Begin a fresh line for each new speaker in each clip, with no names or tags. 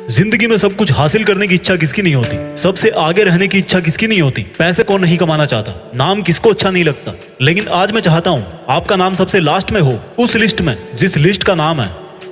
जिंदगी में सब कुछ हासिल करने की इच्छा किसकी नहीं होती? सबसे आगे रहने की इच्छा किसकी नहीं होती? पैसे कौन नहीं कमाना चाहता? नाम किसको अच्छा नहीं लगता? लेकिन आज मैं चाहता हूँ आपका नाम सबसे लास्ट में हो, उस लिस्ट में जिस लिस्ट का नाम है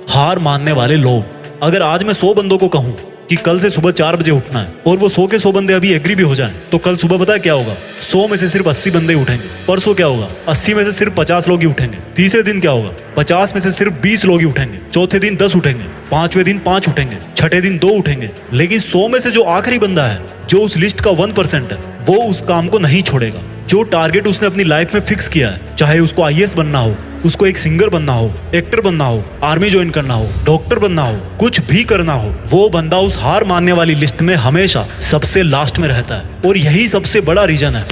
हार मानने वाले लोग। अगर आज मैं 100 बंदों को कहूँ कि कल से सुबह 4 बजे उठना है और वो 100 के 100 बंदे अभी एग्री भी हो जाएं, तो कल सुबह पता है क्या होगा? 100 में से सिर्फ 80 बंदे उठेंगे। परसों क्या होगा? 80 में से सिर्फ 50 लोग ही उठेंगे। तीसरे दिन क्या होगा? 50 में से सिर्फ 20 लोग ही उठेंगे। चौथे दिन 10 उठेंगे। पांचवें दिन 5 उठेंगे। छठे दिन 2 उठेंगे। लेकिन 100 में से जो आखिरी बंदा है, जो उस लिस्ट का 1% है, वो उस काम को नहीं छोड़ेगा। जो टारगेट उसने अपनी लाइफ में फिक्स किया है, चाहे उसको IAS बनना हो, उसको एक सिंगर बनना हो, एक्टर बनना हो, आर्मी ज्वाइन करना हो, डॉक्टर बनना हो, कुछ भी करना हो, वो बंदा उस हार मानने वाली लिस्ट में हमेशा सबसे लास्ट में रहता है। और यही सबसे बड़ा रीजन है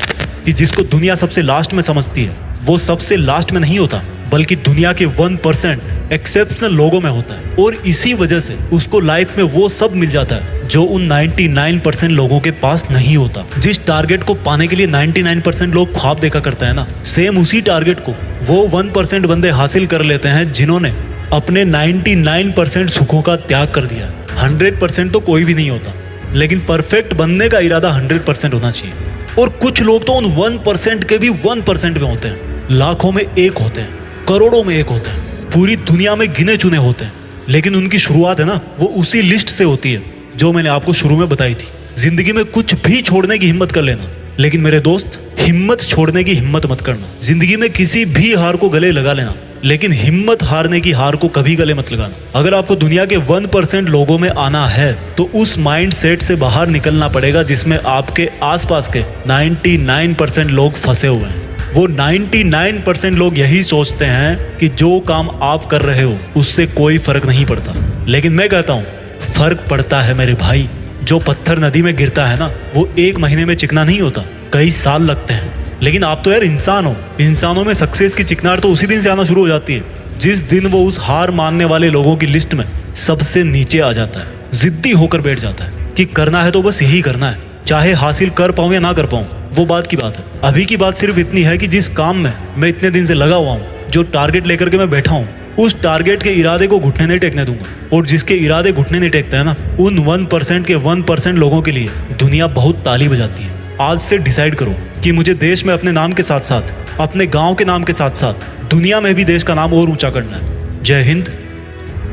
कि जिसको दुनिया सबसे लास्ट में समझती है, वो सबसे लास्ट में नहीं होता, बल्कि दुनिया के 1% एक्सेप्शनल लोगों में होता है। और इसी वजह से उसको लाइफ में वो सब मिल जाता है जो उन 99% लोगों के पास नहीं होता। जिस टारगेट को पाने के लिए 99% लोग ख्वाब देखा करते हैं ना, सेम उसी टारगेट को वो 1% बंदे हासिल कर लेते हैं जिन्होंने अपने 99% सुखों का त्याग कर दिया। 100% तो कोई भी नहीं होता, लेकिन परफेक्ट बनने का इरादा 100% होना चाहिए। और कुछ लोग तो उन 1% के भी 1% में होते हैं, लाखों में एक होते हैं, करोड़ों में एक होते हैं, पूरी दुनिया में गिने चुने होते हैं। लेकिन उनकी शुरुआत है ना, वो उसी लिस्ट से होती है जो मैंने आपको शुरू में बताई थी। जिंदगी में कुछ भी छोड़ने की हिम्मत कर लेना, लेकिन मेरे दोस्त, हिम्मत छोड़ने की हिम्मत मत करना। जिंदगी में किसी भी हार को गले लगा लेना, लेकिन हिम्मत हारने की हार को कभी गले मत लगाना। अगर आपको दुनिया के 1% लोगों में आना है, तो उस माइंड सेट से बाहर निकलना पड़ेगा जिसमें आपके आसपास के 99% लोग फंसे हुए हैं। वो 99% लोग यही सोचते हैं कि जो काम आप कर रहे हो उससे कोई फर्क नहीं पड़ता। लेकिन मैं कहता हूँ फर्क पड़ता है मेरे भाई। जो पत्थर नदी में गिरता है ना, वो 1 महीने में चिकना नहीं होता, कई साल लगते हैं। लेकिन आप तो यार इंसान हो। इंसानों में सक्सेस की चिकनाहट तो उसी दिन से आना शुरू हो जाती है जिस दिन वो उस हार मानने वाले लोगों की लिस्ट में सबसे नीचे आ जाता है। जिद्दी होकर बैठ जाता है कि करना है तो बस यही करना है, चाहे हासिल कर पाऊं या ना कर पाऊं, वो बात की बात है। अभी की बात सिर्फ इतनी है कि जिस काम में मैं इतने दिन से लगा हुआ हूँ, जो टारगेट लेकर के मैं बैठा हूँ, उस टारगेट के इरादे को घुटने नहीं टेकने दूंगा। और जिसके इरादे घुटने नहीं टेकते हैं ना, उन 1% के 1% लोगों के लिए दुनिया बहुत ताली बजाती है। आज से डिसाइड करो कि मुझे देश में अपने नाम के साथ साथ, अपने गांव के नाम के साथ साथ, दुनिया में भी देश का नाम और ऊंचा करना है। जय हिंद,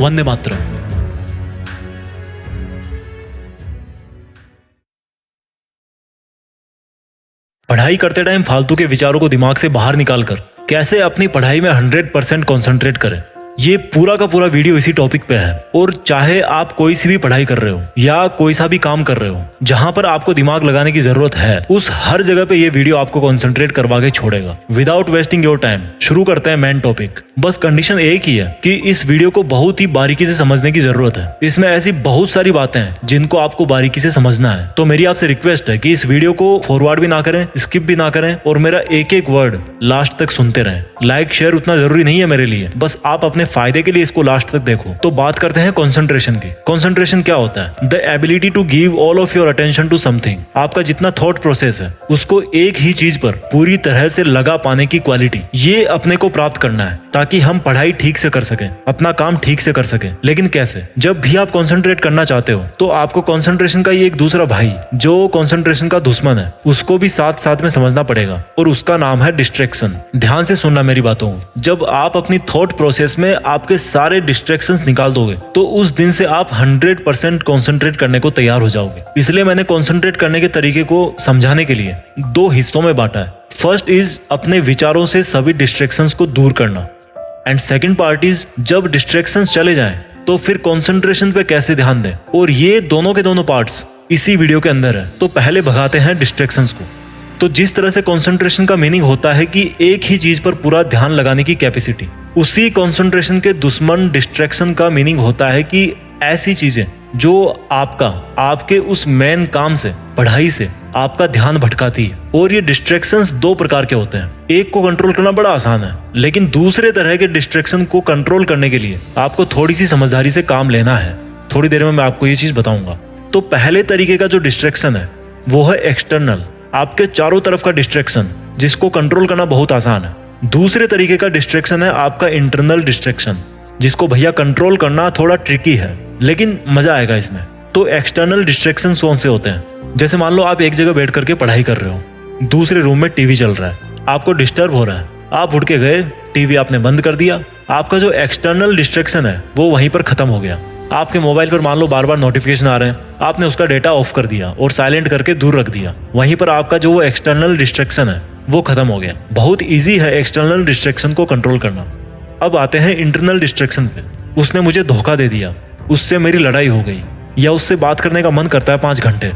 वंदे मातरम। पढ़ाई करते टाइम फालतू के विचारों को दिमाग से बाहर निकालकर कैसे अपनी पढ़ाई में 100% कॉन्सेंट्रेट करें, ये पूरा का पूरा वीडियो इसी टॉपिक पे है। और चाहे आप कोई सी भी पढ़ाई कर रहे हो या कोई सा भी काम कर रहे हो जहां पर आपको दिमाग लगाने की जरूरत है, उस हर जगह पे ये वीडियो आपको कॉन्सेंट्रेट करवा के छोड़ेगा। विदाउट वेस्टिंग योर टाइम शुरू करते हैं मेन टॉपिक। बस कंडीशन एक ही है कि इस वीडियो को बहुत ही बारीकी से समझने की जरूरत है। इसमें ऐसी बहुत सारी बातें हैं जिनको आपको बारीकी से समझना है। तो मेरी आपसे रिक्वेस्ट है कि इस वीडियो को फॉरवर्ड भी ना करें, स्किप भी ना करें, और मेरा एक एक वर्ड लास्ट तक सुनते रहें। लाइक शेयर उतना जरूरी नहीं है मेरे लिए, बस आप अपने फायदे के लिए इसको लास्ट तक देखो। तो बात करते हैं कंसंट्रेशन की। कंसंट्रेशन क्या होता है? The ability to give all of your attention to something. आपका जितना थॉट प्रोसेस है उसको एक ही चीज पर पूरी तरह से लगा पाने की क्वालिटी, ये अपने को प्राप्त करना है ताकि हम पढ़ाई ठीक से कर सकें, अपना काम ठीक से कर सकें। लेकिन कैसे? जब भी आप कंसंट्रेट करना चाहते हो तो आपको कंसंट्रेशन का ये एक दूसरा भाई, जो कंसंट्रेशन का दुश्मन है, उसको भी साथ साथ में समझना पड़ेगा, और उसका नाम है डिस्ट्रैक्शन। ध्यान से सुनना मेरी बातों को। जब आप अपनी थॉट प्रोसेस में आपके सारे डिस्ट्रैक्शंस निकाल दोगे तो उस दिन से आप 100% कंसंट्रेट करने को तैयार हो जाओगे। इसलिए मैंने कंसंट्रेट करने के तरीके को समझाने के लिए 2 हिस्सों में बांटा है। फर्स्ट इज अपने विचारों से सभी डिस्ट्रैक्शंस को दूर करना, एंड सेकंड पार्ट इज जब डिस्ट्रैक्शंस चले जाएं तो फिर कंसंट्रेशन पे कैसे ध्यान दें। और ये दोनों के दोनों पार्ट्स इसी वीडियो के अंदर है। तो पहले भगाते हैं डिस्ट्रैक्शंस को। तो जिस तरह से कंसंट्रेशन का मीनिंग होता है कि एक ही चीज पर पूरा ध्यान लगाने की कैपेसिटी, उसी कंसंट्रेशन के दुश्मन डिस्ट्रैक्शन का मीनिंग होता है कि ऐसी चीजें जो आपके उस मेन काम से, पढ़ाई से आपका ध्यान भटकाती है। और ये डिस्ट्रैक्शंस 2 प्रकार के होते हैं। एक को कंट्रोल करना बड़ा आसान है, लेकिन दूसरे तरह के डिस्ट्रैक्शन को कंट्रोल करने के लिए आपको थोड़ी सी समझदारी से काम लेना है। थोड़ी देर में मैं आपको ये चीज बताऊंगा। तो पहले तरीके का जो डिस्ट्रैक्शन है वो है एक्सटर्नल, आपके चारों तरफ का डिस्ट्रैक्शन, जिसको कंट्रोल करना बहुत आसान है। दूसरे तरीके का डिस्ट्रैक्शन है आपका इंटरनल डिस्ट्रैक्शन, जिसको भैया कंट्रोल करना थोड़ा ट्रिकी है, लेकिन मजा आएगा इसमें। तो एक्सटर्नल डिस्ट्रैक्शंस कौन से होते हैं? जैसे मान लो आप एक जगह बैठ करके पढ़ाई कर रहे हो, दूसरे रूम में टीवी चल रहा है, आपको डिस्टर्ब हो रहा है, आप उठ के गए, टीवी आपने बंद कर दिया, आपका जो एक्सटर्नल डिस्ट्रैक्शन है वो वहीं पर खत्म हो गया। आपके मोबाइल पर मान लो बार बार नोटिफिकेशन आ रहे हैं, आपने उसका डेटा ऑफ कर दिया और साइलेंट करके दूर रख दिया, वहीं पर आपका जो वो एक्सटर्नल डिस्ट्रैक्शन है वो खत्म हो गया। बहुत ईजी है एक्सटर्नल डिस्ट्रैक्शन को कंट्रोल करना। अब आते हैं इंटरनल डिस्ट्रैक्शन पे। उसने मुझे धोखा दे दिया, उससे मेरी लड़ाई हो गई, या उससे बात करने का मन करता है 5 घंटे,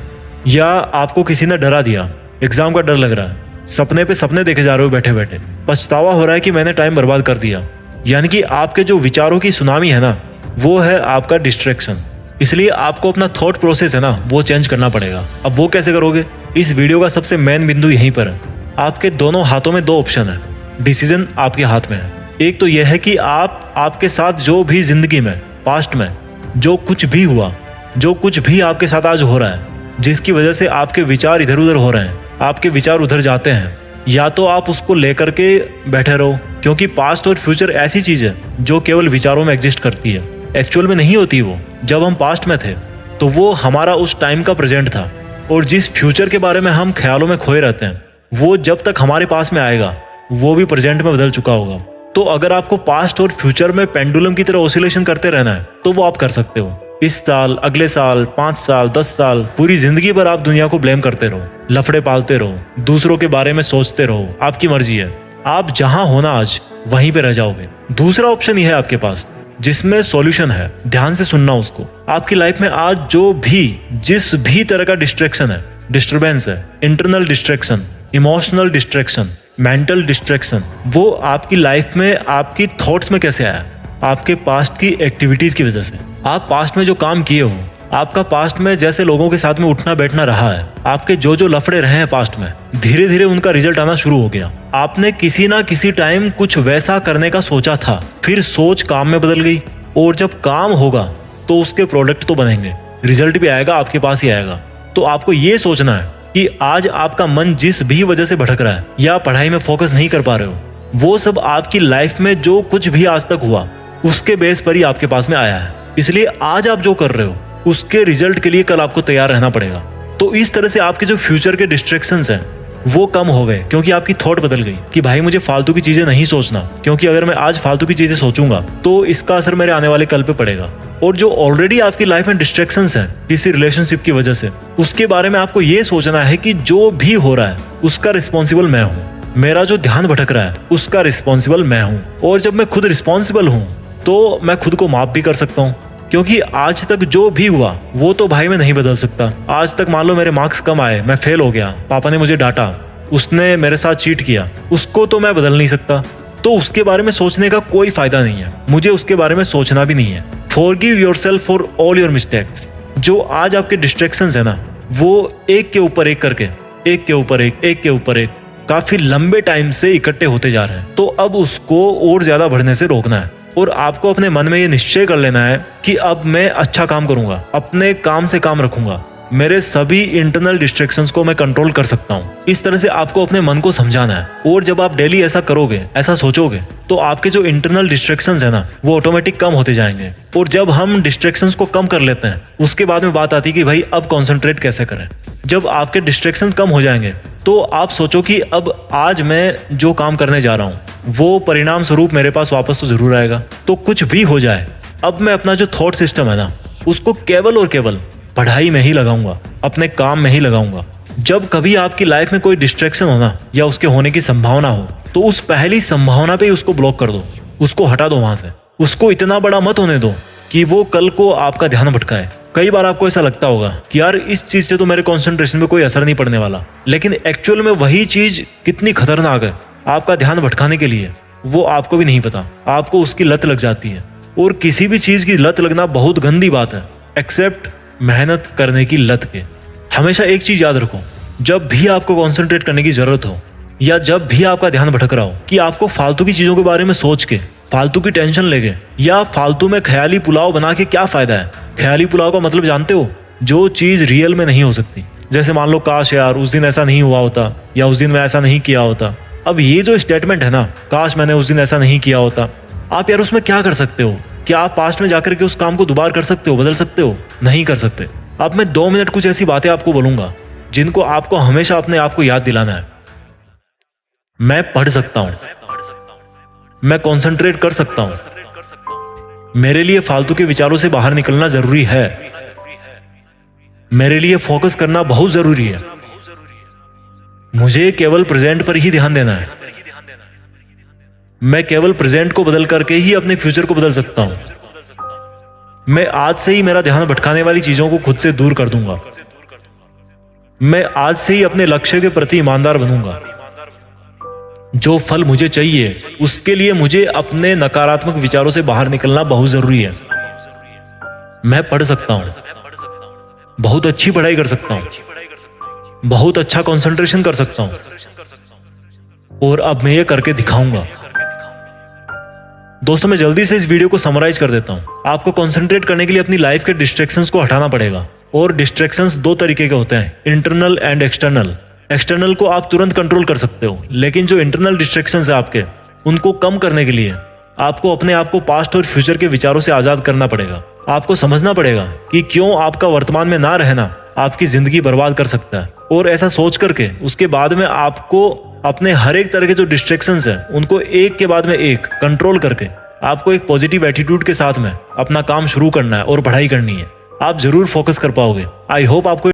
या आपको किसी ने डरा दिया, एग्जाम का डर लग रहा है, सपने पे सपने देखे जा रहे हो बैठे बैठे, पछतावा हो रहा है कि मैंने टाइम बर्बाद कर दिया। यानी कि आपके जो विचारों की सुनामी है ना, वो है आपका डिस्ट्रैक्शन। इसलिए आपको अपना थॉट प्रोसेस है ना वो चेंज करना पड़ेगा। अब वो कैसे करोगे? इस वीडियो का सबसे मेन बिंदु यहीं पर है। आपके दोनों हाथों में 2 ऑप्शन है, डिसीजन आपके हाथ में है। एक तो यह है कि आपके साथ जो भी जिंदगी में पास्ट में जो कुछ भी हुआ, जो कुछ भी आपके साथ आज हो रहा है, जिसकी वजह से आपके विचार इधर उधर हो रहे हैं, आपके विचार उधर जाते हैं, या तो आप उसको लेकर के बैठे रहो, क्योंकि पास्ट और फ्यूचर ऐसी चीज है जो केवल विचारों में एग्जिस्ट करती है, एक्चुअल में नहीं होती। वो जब हम पास्ट में थे तो वो हमारा उस टाइम का प्रेजेंट था, और जिस फ्यूचर के बारे में हम ख्यालों में खोए रहते हैं वो जब तक हमारे पास में आएगा वो भी प्रेजेंट में बदल चुका होगा। तो अगर आपको पास्ट और फ्यूचर में पेंडुलम की तरह ऑसिलेशन करते रहना है तो वो आप कर सकते हो। इस साल, अगले साल, 5 साल, 10 साल, पूरी जिंदगी भर आप दुनिया को ब्लेम करते रहो, लफड़े पालते रहो, दूसरों के बारे में सोचते रहो, आपकी मर्जी है। आप जहां होना आज वहीं पे रह जाओगे। दूसरा ऑप्शन यह है आपके पास, जिसमें सॉल्यूशन है, ध्यान से सुनना उसको। आपकी लाइफ में आज जो भी जिस भी तरह का डिस्ट्रैक्शन है, डिस्टर्बेंस है, internal distraction, emotional distraction, mental distraction, वो आपकी लाइफ में आपकी थॉट्स में कैसे आया? आपके पास्ट की एक्टिविटीज की वजह से। आप पास्ट में जो काम किए हो, आपका पास्ट में जैसे लोगों के साथ में उठना बैठना रहा है, आपके जो जो लफड़े रहे हैं पास्ट में, धीरे धीरे उनका रिजल्ट आना शुरू हो गया। आपने किसी ना किसी टाइम कुछ वैसा करने का सोचा था, फिर सोच काम में बदल गई, और जब काम होगा तो उसके प्रोडक्ट तो बनेंगे, रिजल्ट भी आएगा, आपके पास ही आएगा। तो आपको ये सोचना है कि आज आपका मन जिस भी वजह से भटक रहा है या पढ़ाई में फोकस नहीं कर पा रहे हो, वो सब आपकी लाइफ में जो कुछ भी आज तक हुआ उसके बेस पर ही आपके पास में आया है। इसलिए आज आप जो कर रहे हो उसके रिजल्ट के लिए कल आपको तैयार रहना पड़ेगा। तो इस तरह से आपके जो फ्यूचर के डिस्ट्रैक्शंस हैं वो कम हो गए, क्योंकि आपकी थॉट बदल गई कि भाई मुझे फालतू की चीजें नहीं सोचना, क्योंकि अगर मैं आज फालतू की चीजें सोचूंगा तो इसका असर मेरे आने वाले कल पे पड़ेगा। और जो ऑलरेडी आपकी लाइफ में डिस्ट्रैक्शंस हैं किसी रिलेशनशिप की वजह से, उसके बारे में आपको ये सोचना है कि जो भी हो रहा है उसका रिस्पॉन्सिबल मैं हूँ, मेरा जो ध्यान भटक रहा है उसका रिस्पॉन्सिबल मैं हूँ। और जब मैं खुद रिस्पॉन्सिबल हूँ तो मैं खुद को माफ भी कर सकता हूँ, क्योंकि आज तक जो भी हुआ वो तो भाई मैं नहीं बदल सकता। आज तक मान लो मेरे मार्क्स कम आए, मैं फेल हो गया, पापा ने मुझे डांटा, उसने मेरे साथ चीट किया, उसको तो मैं बदल नहीं सकता। तो उसके बारे में सोचने का कोई फायदा नहीं है, मुझे उसके बारे में सोचना भी नहीं है। Forgive yourself for all your mistakes. जो आज आपके डिस्ट्रैक्शंस है ना, वो एक के ऊपर एक करके, एक के ऊपर एक, एक के ऊपर एक, काफी लंबे टाइम से इकट्ठे होते जा रहे हैं। तो अब उसको और ज्यादा बढ़ने से रोकना है, और आपको अपने मन में ये निश्चय कर लेना है कि अब मैं अच्छा काम करूंगा, अपने काम से काम रखूंगा, मेरे सभी इंटरनल डिस्ट्रैक्शंस को मैं कंट्रोल कर सकता हूँ। इस तरह से आपको अपने मन को समझाना है। और जब आप डेली ऐसा करोगे, ऐसा सोचोगे, तो आपके जो इंटरनल डिस्ट्रैक्शंस है ना वो ऑटोमेटिक कम होते जाएंगे। और जब हम डिस्ट्रैक्शंस को कम कर लेते हैं, उसके बाद में बात आती है कि भाई अब कॉन्सेंट्रेट कैसे करें। जब आपके डिस्ट्रैक्शंस कम हो जाएंगे तो आप सोचो कि अब आज मैं जो काम करने जा रहा हूँ वो परिणाम स्वरूप मेरे पास वापस तो जरूर आएगा। तो कुछ भी हो जाए, अब मैं अपना जो थॉट सिस्टम है ना उसको केवल और केवल पढ़ाई में ही लगाऊंगा, अपने काम में ही लगाऊंगा। जब कभी आपकी लाइफ में कोई डिस्ट्रैक्शन होना या उसके होने की संभावना हो तो उस पहली संभावना पे ही उसको ब्लॉक कर दो, उसको हटा दो वहां से। उसको इतना बड़ा मत होने दो कि वो कल को आपका ध्यान भटकाए। कई बार आपको ऐसा लगता होगा कि यार इस चीज से तो मेरे कंसंट्रेशन पे कोई असर नहीं पड़ने वाला, लेकिन एक्चुअल में वही चीज कितनी खतरनाक है आपका ध्यान भटकाने के लिए, वो आपको भी नहीं पता। आपको उसकी लत लग जाती है, और किसी भी चीज की लत लगना बहुत गंदी बात है, एक्सेप्ट मेहनत करने की लत के। हमेशा एक चीज याद रखो, जब भी आपको कंसंट्रेट करने की जरूरत हो या जब भी आपका ध्यान भटक रहा हो कि आपको फालतू की चीजों के बारे में सोच के, फालतू की टेंशन लेके या फालतू में ख्याली पुलाव बना के क्या फायदा है। ख्याली पुलाव का मतलब जानते हो? जो चीज रियल में नहीं हो सकती। जैसे मान लो काश यार उस दिन ऐसा नहीं हुआ होता, या उस दिन मैं ऐसा नहीं किया होता। अब ये जो स्टेटमेंट है ना, काश मैंने उस दिन ऐसा नहीं किया होता, आप यार उसमें क्या कर सकते हो? क्या आप पास्ट में जाकर के उस काम को दोबारा कर सकते हो, बदल सकते हो? नहीं कर सकते। अब मैं 2 मिनट कुछ ऐसी बातें आपको बोलूंगा जिनको आपको हमेशा अपने आप को याद दिलाना है। मैं पढ़ सकता हूं, मैं कंसंट्रेट कर सकता हूं, मेरे लिए फालतू के विचारों से बाहर निकलना जरूरी है, मेरे लिए फोकस करना बहुत जरूरी है, मुझे केवल प्रेजेंट पर ही ध्यान देना है, मैं केवल प्रेजेंट को बदल करके ही अपने फ्यूचर को बदल सकता हूं, मैं आज से ही मेरा ध्यान भटकाने वाली चीजों को खुद से दूर कर दूंगा, मैं आज से ही अपने लक्ष्य के प्रति ईमानदार बनूंगा, जो फल मुझे चाहिए उसके लिए मुझे अपने नकारात्मक विचारों से बाहर निकलना बहुत जरूरी है। मैं पढ़ सकता हूं, बहुत अच्छी पढ़ाई कर सकता हूं, बहुत अच्छा कंसंट्रेशन कर सकता हूं और अब मैं ये करके दिखाऊंगा। दोस्तों, मैं जल्दी से इस वीडियो को समराइज कर देता हूं। आपको कंसंट्रेट करने के लिए अपनी लाइफ के डिस्ट्रैक्शंस को हटाना पड़ेगा और डिस्ट्रैक्शंस 2 तरीके के होते हैं, इंटरनल एंड एक्सटर्नल। एक्सटर्नल को आप तुरंत कंट्रोल कर सकते हो, लेकिन जो इंटरनल डिस्ट्रैक्शंस है आपके, उनको कम करने के लिए आपको अपने आप को पास्ट और फ्यूचर के विचारों से आजाद करना पड़ेगा। आपको समझना पड़ेगा कि क्यों आपका वर्तमान में ना रहना आपकी जिंदगी बर्बाद कर सकता है, और ऐसा सोच करके उसके बाद में आपको अपने हर एक तरह के जो डिस्ट्रैक्शंस हैं उनको एक के बाद में एक कंट्रोल करके आपको एक पॉजिटिव एटीट्यूड के साथ में अपना काम शुरू करना है और पढ़ाई करनी है। आप जरूर फोकस कर पाओगे। आई होप आपको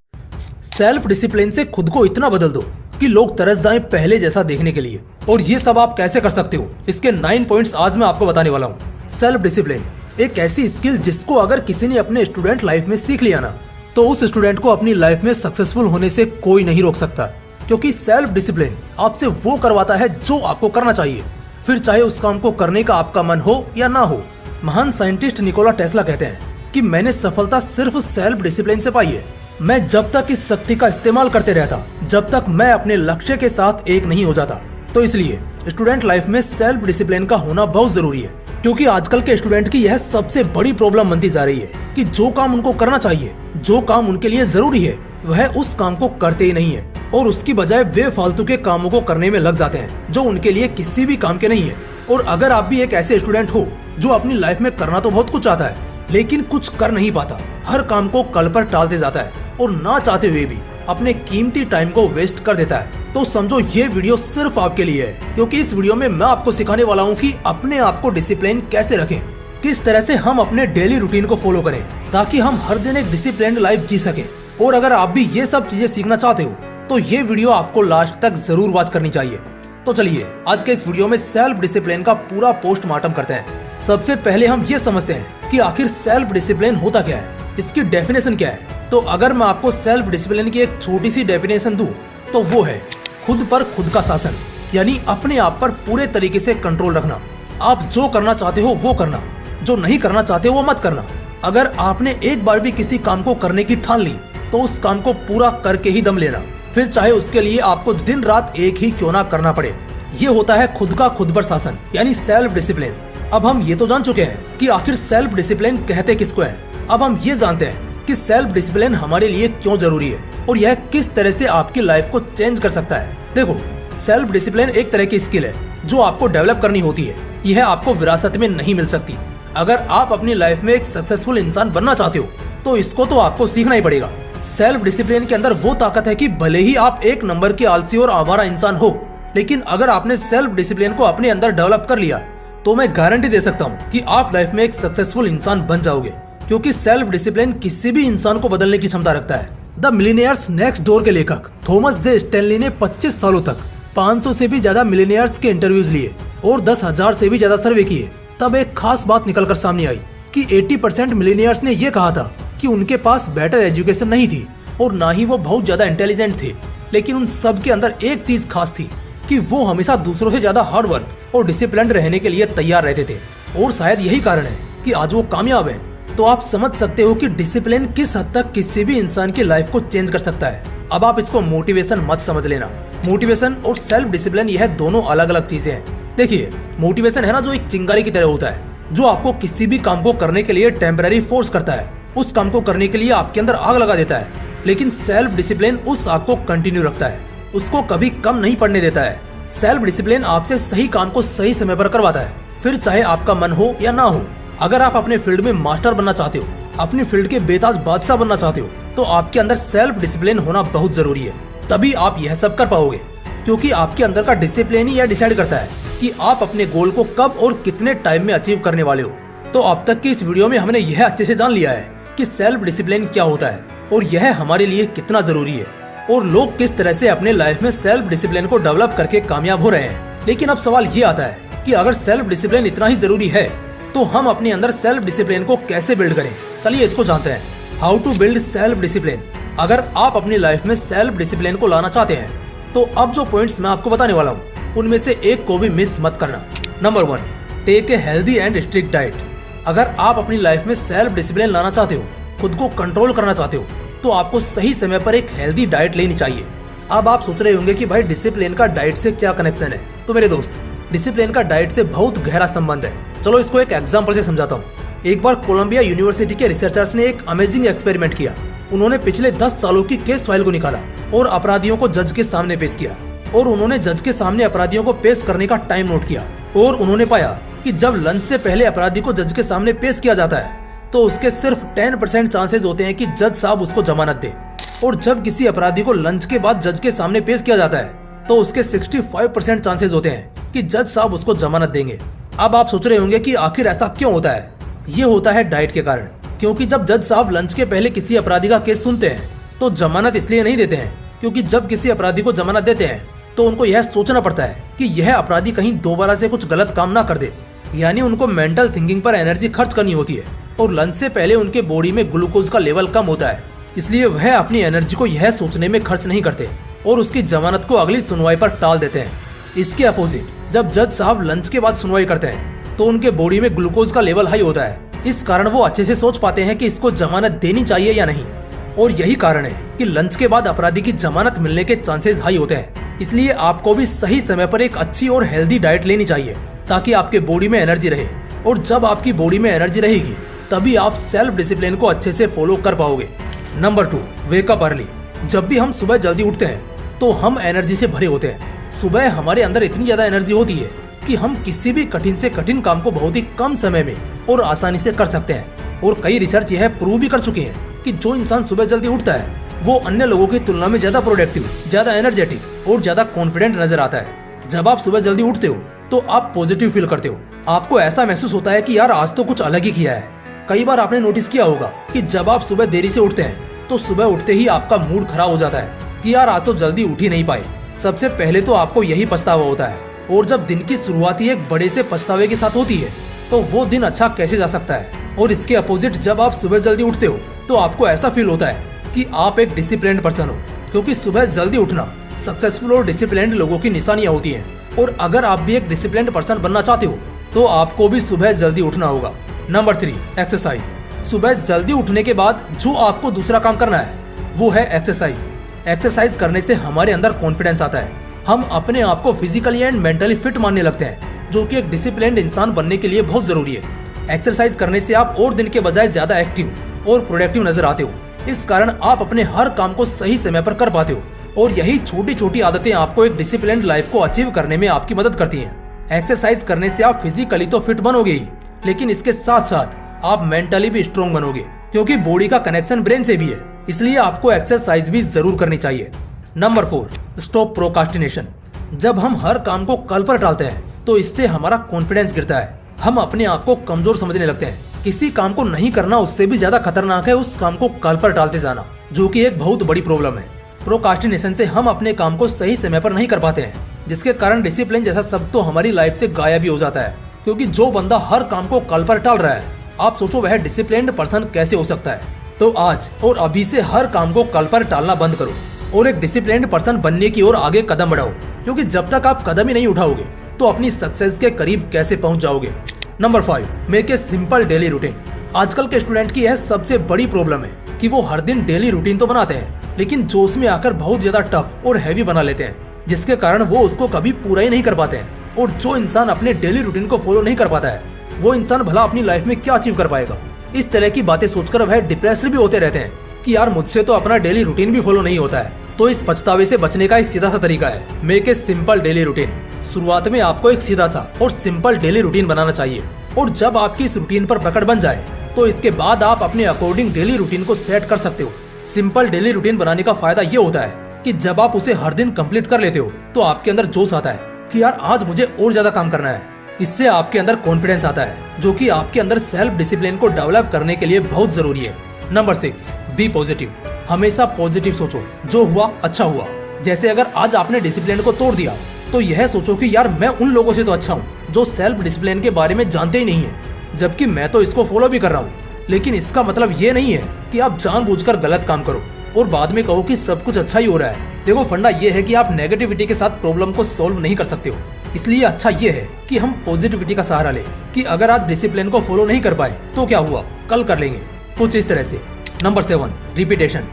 सेल्फ डिसिप्लिन से खुद को इतना बदल दो कि लोग तरस जाएं पहले जैसा देखने के लिए। और ये सब आप कैसे कर सकते हो, इसके 9 पॉइंट्स आज मैं आपको बताने वाला हूँ। सेल्फ डिसिप्लिन एक ऐसी स्किल जिसको अगर किसी ने अपने स्टूडेंट लाइफ में सीख लिया ना, तो उस स्टूडेंट को अपनी लाइफ में सक्सेसफुल होने से कोई नहीं रोक सकता। क्योंकि सेल्फ डिसिप्लिन आपसे वो करवाता है जो आपको करना चाहिए, फिर चाहे उस काम को करने का आपका मन हो या ना हो। महान साइंटिस्ट निकोला टेस्ला कहते हैं कि मैंने सफलता सिर्फ सेल्फ डिसिप्लिन से पाई है। मैं जब तक इस शक्ति का इस्तेमाल करते रहता, जब तक मैं अपने लक्ष्य के साथ एक नहीं हो जाता। तो इसलिए स्टूडेंट लाइफ में सेल्फ डिसिप्लिन का होना बहुत जरूरी है। क्योंकि आजकल के स्टूडेंट की यह सबसे बड़ी प्रॉब्लम बनती जा रही है कि जो काम उनको करना चाहिए, जो काम उनके लिए जरूरी है, वह उस काम को करते ही नहीं है और उसकी बजाय बेफालतू के कामों को करने में लग जाते हैं जो उनके लिए किसी भी काम के नहीं है। और अगर आप भी एक ऐसे स्टूडेंट हो जो अपनी लाइफ में करना तो बहुत कुछ चाहता है लेकिन कुछ कर नहीं पाता, हर काम को कल पर टालते जाता है और ना चाहते हुए भी अपने कीमती टाइम को वेस्ट कर देता है, तो समझो ये वीडियो सिर्फ आपके लिए है। क्योंकि इस वीडियो में मैं आपको सिखाने वाला हूँ कि अपने आप को डिसिप्लिन कैसे रखें, किस तरह से हम अपने डेली रूटीन को फॉलो करें ताकि हम हर दिन एक डिसिप्लिन्ड लाइफ जी सके। और अगर आप भी ये सब चीजें सीखना चाहते हो तो ये वीडियो आपको लास्ट तक जरूर वॉच करनी चाहिए। तो चलिए आज के इस वीडियो में सेल्फ डिसिप्लिन का पूरा पोस्टमार्टम करते हैं। सबसे पहले हम ये समझते हैं कि आखिर सेल्फ डिसिप्लिन होता क्या है, इसकी डेफिनेशन क्या है। तो अगर मैं आपको सेल्फ डिसिप्लिन की एक छोटी सी डेफिनेशन दूं तो वो है खुद पर खुद का शासन, यानी अपने आप पर पूरे तरीके से कंट्रोल रखना। आप जो करना चाहते हो वो करना, जो नहीं करना चाहते हो वो मत करना। अगर आपने एक बार भी किसी काम को करने की ठान ली तो उस काम को पूरा करके ही दम लेना, फिर चाहे उसके लिए आपको दिन रात एक ही क्यों ना करना पड़े। ये होता है खुद का खुद पर शासन, यानी सेल्फ डिसिप्लिन। अब हम ये तो जान चुके हैं कि आखिर सेल्फ डिसिप्लिन कहते किसको है। अब हम ये जानते हैं कि सेल्फ डिसिप्लिन हमारे लिए क्यों जरूरी है और यह किस तरह से आपकी लाइफ को चेंज कर सकता है। देखो, सेल्फ डिसिप्लिन एक तरह की स्किल है जो आपको डेवलप करनी होती है। यह आपको विरासत में नहीं मिल सकती। अगर आप अपनी लाइफ में एक सक्सेसफुल इंसान बनना चाहते हो तो इसको तो आपको सीखना ही पड़ेगा। सेल्फ डिसिप्लिन के अंदर वो ताकत है कि भले ही आप एक नंबर के आलसी और आवारा इंसान हो, लेकिन अगर आपने सेल्फ डिसिप्लिन को अपने अंदर डेवलप कर लिया तो मैं गारंटी दे सकता हूँ कि आप लाइफ में एक सक्सेसफुल इंसान बन जाओगे। क्योंकि सेल्फ डिसिप्लिन किसी भी इंसान को बदलने की क्षमता रखता है। द मिलियनेयर्स नेक्स्ट डोर के लेखक थॉमस जे स्टैनली ने 25 सालों तक 500 से भी ज्यादा मिलियनेयर्स के इंटरव्यूज लिए और 10,000 से भी ज्यादा सर्वे किए। तब एक खास बात निकलकर सामने आई कि 80% मिलियनेयर्स ने यह कहा था कि उनके पास बेटर एजुकेशन नहीं थी और ना ही वो बहुत ज्यादा इंटेलिजेंट थे, लेकिन उन सब के अंदर एक चीज खास थी कि वो हमेशा दूसरों से ज्यादा हार्ड वर्क और डिसिप्लिन रहने के लिए तैयार रहते थे। और शायद यही कारण है कि आज वो कामयाब है। तो आप समझ सकते हो कि डिसिप्लिन किस हद तक किसी भी इंसान की लाइफ को चेंज कर सकता है। अब आप इसको मोटिवेशन मत समझ लेना। मोटिवेशन और सेल्फ डिसिप्लिन यह दोनों अलग अलग चीजें हैं। देखिए, मोटिवेशन है ना, जो एक चिंगारी की तरह होता है जो आपको किसी भी काम को करने के लिए टेम्पररी फोर्स करता है, उस काम को करने के लिए आपके अंदर आग लगा देता है। लेकिन सेल्फ डिसिप्लिन उस आग को कंटिन्यू रखता है, उसको कभी कम नहीं पड़ने देता है। सेल्फ डिसिप्लिन आपसे सही काम को सही समय पर करवाता है, फिर चाहे आपका मन हो या ना हो। अगर आप अपने फील्ड में मास्टर बनना चाहते हो, अपनी फील्ड के बेताज बादशाह बनना चाहते हो, तो आपके अंदर सेल्फ डिसिप्लिन होना बहुत जरूरी है। तभी आप यह सब कर पाओगे, क्योंकि आपके अंदर का डिसिप्लिन ही यह डिसाइड करता है कि आप अपने गोल को कब और कितने टाइम में अचीव करने वाले हो। तो अब तक की इस वीडियो में हमने यह अच्छे से जान लिया है कि सेल्फ डिसिप्लिन क्या होता है और यह हमारे लिए कितना जरूरी है और लोग किस तरह से अपने लाइफ में सेल्फ डिसिप्लिन को डेवलप करके कामयाब हो रहे हैं। लेकिन अब सवाल ये आता है कि अगर सेल्फ डिसिप्लिन इतना ही जरूरी है तो हम अपने अंदर सेल्फ डिसिप्लिन को कैसे बिल्ड करें। चलिए इसको जानते हैं। How to build self discipline. अगर आप अपनी लाइफ में सेल्फ डिसिप्लिन को लाना चाहते हैं तो अब जो पॉइंट्स मैं आपको बताने वाला हूँ उनमें से एक को भी मिस मत करना। Number 1, take a healthy and strict diet. अगर आप अपनी लाइफ में सेल्फ डिसिप्लिन लाना चाहते हो, खुद को कंट्रोल करना चाहते हो, तो आपको सही समय पर एक हेल्दी डाइट लेनी चाहिए। अब आप सोच रहे होंगे कि भाई डिसिप्लिन का डाइट से क्या कनेक्शन है। तो मेरे दोस्त, डिसिप्लिन का डाइट से बहुत गहरा संबंध है। चलो इसको एक एग्जांपल से समझाता हूँ। एक बार कोलंबिया यूनिवर्सिटी के रिसर्चर्स ने एक अमेजिंग एक्सपेरिमेंट किया। उन्होंने पिछले 10 सालों की केस फाइल को निकाला और अपराधियों को जज के सामने पेश किया और उन्होंने जज के सामने अपराधियों को पेश करने का टाइम नोट किया और उन्होंने पाया कि जब लंच से पहले अपराधी को जज के सामने पेश किया जाता है तो उसके सिर्फ 10% चांसेस होते हैं कि जज साहब उसको जमानत दे, और जब किसी अपराधी को लंच के बाद जज के सामने पेश किया जाता है तो उसके 65% चांसेस होते हैं कि जज साहब उसको जमानत देंगे। अब आप सोच रहे होंगे कि आखिर ऐसा क्यों होता है। ये होता है डाइट के कारण, क्योंकि जब जज साहब लंच के पहले किसी अपराधी का केस सुनते हैं तो जमानत इसलिए नहीं देते हैं क्योंकि जब किसी अपराधी को जमानत देते हैं तो उनको यह सोचना पड़ता है कि यह अपराधी कहीं दोबारा से कुछ गलत काम ना कर दे, यानी उनको मेंटल थिंकिंग पर एनर्जी खर्च करनी होती है और लंच से पहले उनके बॉडी में ग्लूकोज का लेवल कम होता है, इसलिए वह अपनी एनर्जी को यह सोचने में खर्च नहीं करते और उसकी जमानत को अगली सुनवाई पर टाल देते हैं। इसके अपोजिट, जब जज साहब लंच के बाद सुनवाई करते हैं तो उनके बॉडी में ग्लूकोज का लेवल हाई होता है। इस कारण वो अच्छे से सोच पाते हैं कि इसको जमानत देनी चाहिए या नहीं, और यही कारण है कि लंच के बाद अपराधी की जमानत मिलने के चांसेस हाई होते हैं। इसलिए आपको भी सही समय पर एक अच्छी और हेल्दी डाइट लेनी चाहिए ताकि आपके बॉडी में एनर्जी रहे, और जब आपकी बॉडी में एनर्जी रहेगी तभी आप सेल्फ डिसिप्लिन को अच्छे से फॉलो कर पाओगे। Number 2, wake up early. जब भी हम सुबह जल्दी उठते हैं तो हम एनर्जी से भरे होते हैं। सुबह हमारे अंदर इतनी ज्यादा एनर्जी होती है कि हम किसी भी कठिन से कठिन काम को बहुत ही कम समय में और आसानी से कर सकते हैं, और कई रिसर्च यह प्रूव भी कर चुके हैं कि जो इंसान सुबह जल्दी उठता है वो अन्य लोगों की तुलना में ज्यादा प्रोडक्टिव, ज्यादा एनर्जेटिक और ज्यादा कॉन्फिडेंट नजर आता है। जब आप सुबह जल्दी उठते हो तो आप पॉजिटिव फील करते हो। आपको ऐसा महसूस होता है कि यार आज तो कुछ अलग ही किया है। कई बार आपने नोटिस किया होगा कि जब आप सुबह देरी से उठते हैं तो सुबह उठते ही आपका मूड खराब हो जाता है कि यार आज तो जल्दी उठ ही नहीं पाए। सबसे पहले तो आपको यही पछतावा होता है, और जब दिन की शुरुआत ही एक बड़े से पछतावे के साथ होती है तो वो दिन अच्छा कैसे जा सकता है। और इसके अपोजिट, जब आप सुबह जल्दी उठते हो तो आपको ऐसा फील होता है कि आप एक डिसिप्लिन्ड पर्सन हो, क्योंकि सुबह जल्दी उठना सक्सेसफुल और डिसिप्लिन्ड लोगों की निशानियां होती हैं। और अगर आप भी एक डिसिप्लिन्ड पर्सन बनना चाहते हो तो आपको भी सुबह जल्दी उठना होगा। Number 3, exercise. सुबह जल्दी उठने के बाद जो आपको दूसरा काम करना है वो है एक्सरसाइज। एक्सरसाइज करने से हमारे अंदर कॉन्फिडेंस आता है। हम अपने आप को फिजिकली एंड मेंटली फिट मानने लगते हैं, जो कि एक डिसिप्लिन्ड इंसान बनने के लिए बहुत जरूरी है। एक्सरसाइज करने से आप और दिन के बजाय ज्यादा एक्टिव और प्रोडक्टिव नजर आते हो। इस कारण आप अपने हर काम को सही समय पर कर पाते हो, और यही छोटी छोटी आदतें आपको एक डिसिप्लिन्ड लाइफ को अचीव करने में आपकी मदद करती हैं। एक्सरसाइज करने से आप फिजिकली तो फिट बनोगे ही, लेकिन इसके साथ साथ आप मेंटली भी स्ट्रॉन्ग बनोगे, क्योंकि बॉडी का कनेक्शन ब्रेन से भी है। इसलिए आपको एक्सरसाइज भी जरूर करनी चाहिए। Number 4, stop procrastination. जब हम हर काम को कल पर टालते हैं तो इससे हमारा कॉन्फिडेंस गिरता है। हम अपने आप को कमजोर समझने लगते हैं। किसी काम को नहीं करना उससे भी ज्यादा खतरनाक है उस काम को कल पर टालते जाना, जो कि एक बहुत बड़ी प्रॉब्लम है। प्रोकास्टिनेशन से हम अपने काम को सही समय पर नहीं कर पाते हैं, जिसके कारण डिसिप्लिन जैसा शब्द तो हमारी लाइफ से गायब ही हो जाता है। क्योंकि जो बंदा हर काम को कल पर टाल रहा है, आप सोचो वह डिसिप्लिन्ड पर्सन कैसे हो सकता है। तो आज और अभी से हर काम को कल पर टालना बंद करो और एक डिसिप्लिन्ड पर्सन बनने की ओर आगे कदम बढ़ाओ, क्योंकि जब तक आप कदम ही नहीं उठाओगे तो अपनी सक्सेस के करीब कैसे पहुंच जाओगे। Number 5, make a simple daily routine. आजकल के स्टूडेंट की यह सबसे बड़ी प्रॉब्लम है कि वो हर दिन डेली रूटीन तो बनाते हैं, लेकिन जोश में आकर बहुत ज्यादा टफ और हैवी बना लेते हैं, जिसके कारण वो उसको कभी पूरा ही नहीं कर पाते हैं। और जो इंसान अपने डेली रूटीन को फॉलो नहीं कर पाता है, वो इंसान भला अपनी लाइफ में क्या अचीव कर पाएगा। इस तरह की बातें सोचकर वह डिप्रेस्ड भी होते रहते हैं कि यार मुझसे तो अपना डेली रूटीन भी फॉलो नहीं होता है। तो इस पछतावे से बचने का एक सीधा सा तरीका है, make a simple daily routine. शुरुआत में आपको एक सीधा सा और सिंपल डेली रूटीन बनाना चाहिए, और जब आपकी इस रूटीन पर पकड़ बन जाए तो इसके बाद आप अपने अकॉर्डिंग डेली रूटीन को सेट कर सकते हो। सिंपल डेली रूटीन बनाने का फायदा ये होता है कि जब आप उसे हर दिन कंप्लीट कर लेते हो तो आपके अंदर जोश आता है कि यार आज मुझे और ज्यादा काम करना है। इससे आपके अंदर कॉन्फिडेंस आता है जो कि आपके अंदर सेल्फ डिसिप्लिन को डेवलप करने के लिए बहुत जरूरी है। Number 6, be positive. हमेशा पॉजिटिव सोचो, जो हुआ अच्छा हुआ। जैसे अगर आज आपने डिसिप्लिन को तोड़ दिया तो यह सोचो कि यार मैं उन लोगों से तो अच्छा हूँ जो सेल्फ डिसिप्लिन के बारे में जानते ही नहीं है, जबकि मैं तो इसको फॉलो भी कर रहा हूँ। लेकिन इसका मतलब ये नहीं है कि आप जानबूझकर गलत काम करो और बाद में कहो कि सब कुछ अच्छा ही हो रहा है। देखो, फंडा ये है कि आप नेगेटिविटी के साथ प्रॉब्लम को सॉल्व नहीं कर सकते हो। इसलिए अच्छा ये है कि हम पॉजिटिविटी का सहारा लें कि अगर आज डिसिप्लिन को फॉलो नहीं कर पाए तो क्या हुआ, कल कर लेंगे, कुछ इस तरह से। Number 7, repetition.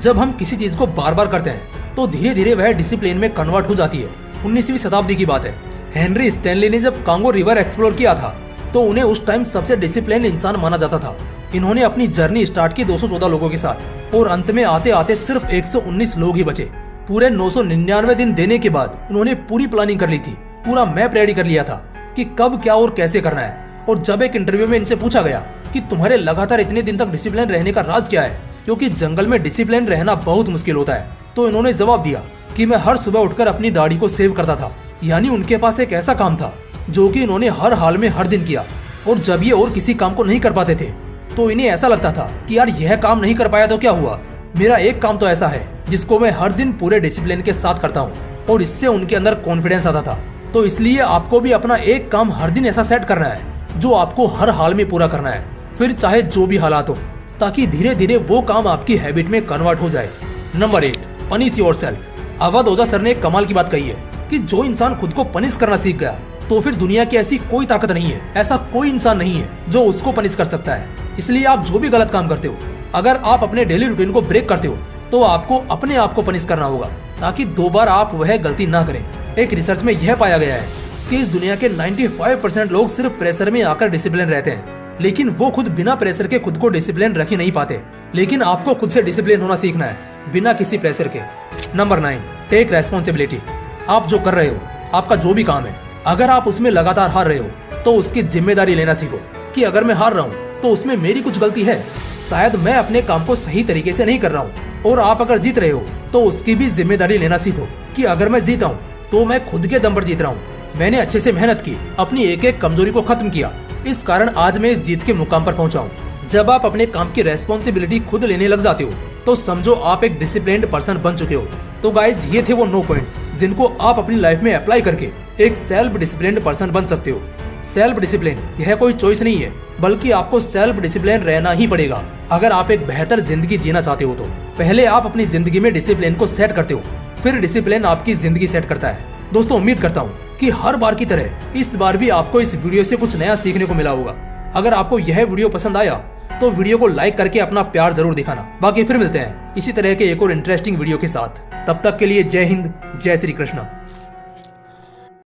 जब हम किसी चीज को बार बार करते हैं तो धीरे धीरे वह डिसिप्लिन में कन्वर्ट हो जाती है। 19वीं शताब्दी की बात है। हेनरी स्टैनली ने जब कांगो रिवर एक्सप्लोर किया था तो उन्हें उस टाइम सबसे डिसिप्लिन इंसान माना जाता था। इन्होंने अपनी जर्नी स्टार्ट की 214 लोगों के साथ और अंत में आते आते सिर्फ 119 लोग ही बचे। पूरे 999 दिन देने के बाद उन्होंने पूरी प्लानिंग कर ली थी, पूरा मैप रेडी कर लिया था कि कब क्या और कैसे करना है। और जब एक इंटरव्यू में इनसे पूछा गया कि तुम्हारे लगातार इतने दिन तक डिसिप्लिन रहने का राज क्या है, क्योंकि जंगल में डिसिप्लिन रहना बहुत मुश्किल होता है, तो इन्होंने जवाब दिया कि मैं हर सुबह उठकर अपनी दाढ़ी को सेव करता था। यानी उनके पास एक ऐसा काम था जो कि इन्होंने हर हाल में हर दिन किया। और जब ये और किसी काम को नहीं कर पाते थे तो इन्हें ऐसा लगता था कि यार यह काम नहीं कर पाया तो क्या हुआ, मेरा एक काम तो ऐसा है जिसको मैं हर दिन पूरे डिसिप्लिन के साथ करता हूँ। और इससे उनके अंदर कॉन्फिडेंस आता था। तो इसलिए आपको भी अपना एक काम हर दिन ऐसा सेट करना है जो आपको हर हाल में पूरा करना है, फिर चाहे जो भी हालात हो, ताकि धीरे धीरे वो काम आपकी हैबिट में कन्वर्ट हो जाए। Number 8, punish yourself. Avadh Ojha sir ने एक कमाल की बात कही है कि जो इंसान खुद को पनिश करना सीख गया तो फिर दुनिया की ऐसी कोई ताकत नहीं है, ऐसा कोई इंसान नहीं है जो उसको पनिश कर सकता है। इसलिए आप जो भी गलत काम करते हो, अगर आप अपने डेली रूटीन को ब्रेक करते हो तो आपको अपने आप को पनिश करना होगा ताकि दोबारा आप वह गलती ना करें। एक रिसर्च में यह पाया गया है कि इस दुनिया के 95% लोग सिर्फ प्रेशर में आकर डिसिप्लिन रहते हैं, लेकिन वो खुद बिना प्रेशर के खुद को डिसिप्लिन रख ही नहीं पाते। लेकिन आपको खुद से डिसिप्लिन होना सीखना है बिना किसी प्रेशर के। Number 9, take responsibility. आप जो कर रहे हो, आपका जो भी काम है, अगर आप उसमें लगातार हार रहे हो तो उसकी जिम्मेदारी लेना सीखो कि अगर मैं हार रहा हूँ तो उसमें मेरी कुछ गलती है, शायद मैं अपने काम को सही तरीके से नहीं कर रहा हूँ। और आप अगर जीत रहे हो तो उसकी भी जिम्मेदारी लेना सीखो कि अगर मैं जीता हूँ तो मैं खुद के दम पर जीत रहा हूँ, मैंने अच्छे से मेहनत की, अपनी एक एक कमजोरी को खत्म किया, इस कारण आज मैं इस जीत के मुकाम पर पहुंचा हूँ। जब आप अपने काम की रेस्पॉन्सिबिलिटी खुद लेने लग जाते हो तो समझो आप एक डिसिप्लिन्ड पर्सन बन चुके हो। तो गाइज, ये थे वो 9 पॉइंट्स जिनको आप अपनी लाइफ में अप्लाई करके एक सेल्फ डिसिप्लिन्ड पर्सन बन सकते हो। सेल्फ डिसिप्लिन यह कोई चॉइस नहीं है, बल्कि आपको सेल्फ डिसिप्लिन रहना ही पड़ेगा अगर आप एक बेहतर जिंदगी जीना चाहते हो। तो पहले आप अपनी जिंदगी में डिसिप्लिन को सेट करते हो, फिर डिसिप्लिन आपकी जिंदगी सेट करता है। दोस्तों, उम्मीद करता हूँ कि हर बार की तरह इस बार भी आपको इस वीडियो से कुछ नया सीखने को मिला होगा। अगर आपको यह वीडियो पसंद आया तो वीडियो को लाइक करके अपना प्यार जरूर दिखाना। बाकी फिर मिलते हैं इसी तरह के एक और इंटरेस्टिंग वीडियो के साथ। तब तक के लिए जय हिंद, जय श्री कृष्ण।